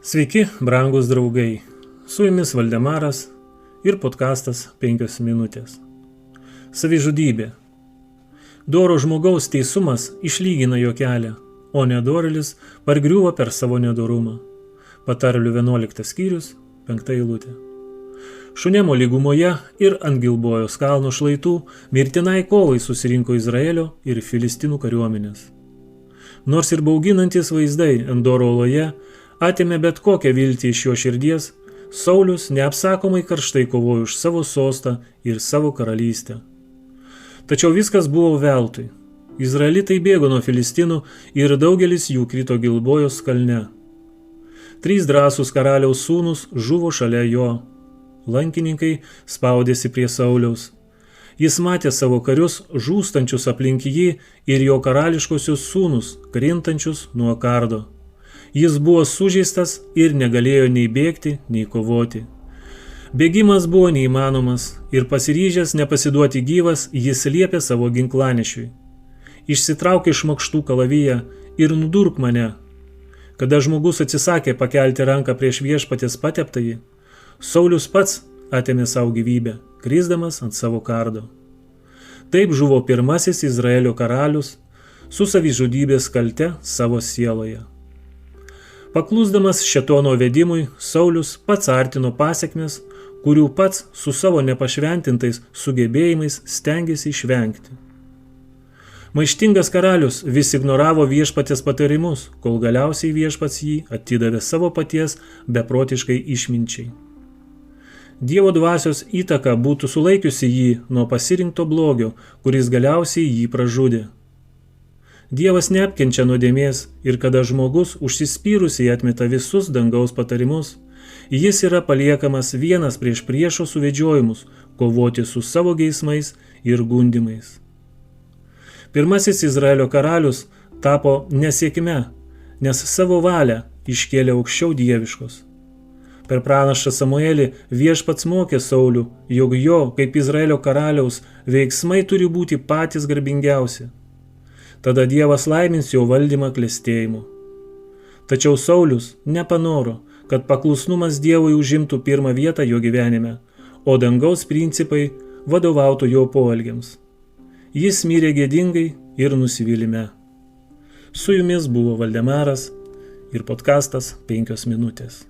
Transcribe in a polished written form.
Sveiki, brangūs draugai. Su jumis Valdemaras ir podkastas 5 minutės. Savižudybė. Doro žmogaus teisumas išlygina jo kelią, o nedorėlis pargriūva per savo nedorumą. Patarlių 11 skyrius, 5 eilutė. Šunemo lygumoje ir ant Gilbojos kalno šlaitų mirtinai kovai susirinko Izraelio ir Filistinų kariuomenės. Nors ir bauginantis vaizdai Endoro oloje atėmė bet kokią viltį iš jo širdies, Saulius neapsakomai karštai kovojo už savo sostą ir savo karalystę. Tačiau viskas buvo veltui. Izraelitai bėgo nuo Filistinų ir daugelis jų krito Gilbojos kalne. 3 drąsūs karaliaus sūnus žuvo šalia jo. Lankininkai spaudėsi prie Sauliaus. Jis matė savo karius žūstančius aplink jį ir jo karališkosius sūnus krintančius nuo kardo. Jis buvo sužeistas ir negalėjo nei bėgti, nei kovoti. Bėgimas buvo neįmanomas ir pasiryžęs nepasiduoti gyvas, jis liepė savo ginklanešiui: išsitrauk iš makštų kalaviją ir nudurk mane. Kada žmogus atsisakė pakelti ranką prieš viešpaties pateptąjį, Saulius pats atėmė savo gyvybę, krisdamas ant savo kardo. Taip žuvo pirmasis Izraelio karalius su savižudybės kalte savo sieloje. Paklusdamas šėtono vedimui, Saulius pats artino pasekmes, kurių pats su savo nepašventintais sugebėjimais stengėsi išvengti. Maištingas karalius vis ignoravo viešpaties patarimus, kol galiausiai viešpats jį atidavė savo paties beprotiškai išminčiai. Dievo dvasios įtaka būtų sulaikiusi jį nuo pasirinkto blogio, kuris galiausiai jį pražudė. Dievas neapkenčia nuodėmės ir kada žmogus užsispyrusiai atmeta visus dangaus patarimus, jis yra paliekamas vienas prieš priešo suvedžiojimus, kovoti su savo geismais ir gundimais. Pirmasis Izraelio karalius tapo nesėkme, nes savo valią iškėlė aukščiau dieviškos. Per pranašą Samuelį viešpats mokė Saulių, jog jo, kaip Izraelio karaliaus, veiksmai turi būti patys garbingiausi. Tada Dievas laimins jo valdymą klestėjimu. Tačiau Saulius nepanoro, kad paklusnumas Dievui užimtų pirmą vietą jo gyvenime, o dangaus principai vadovautų jo poelgiams. Jis mirė gėdingai ir nusivylime. Su jumis buvo Valdemaras ir podkastas 5 minutės.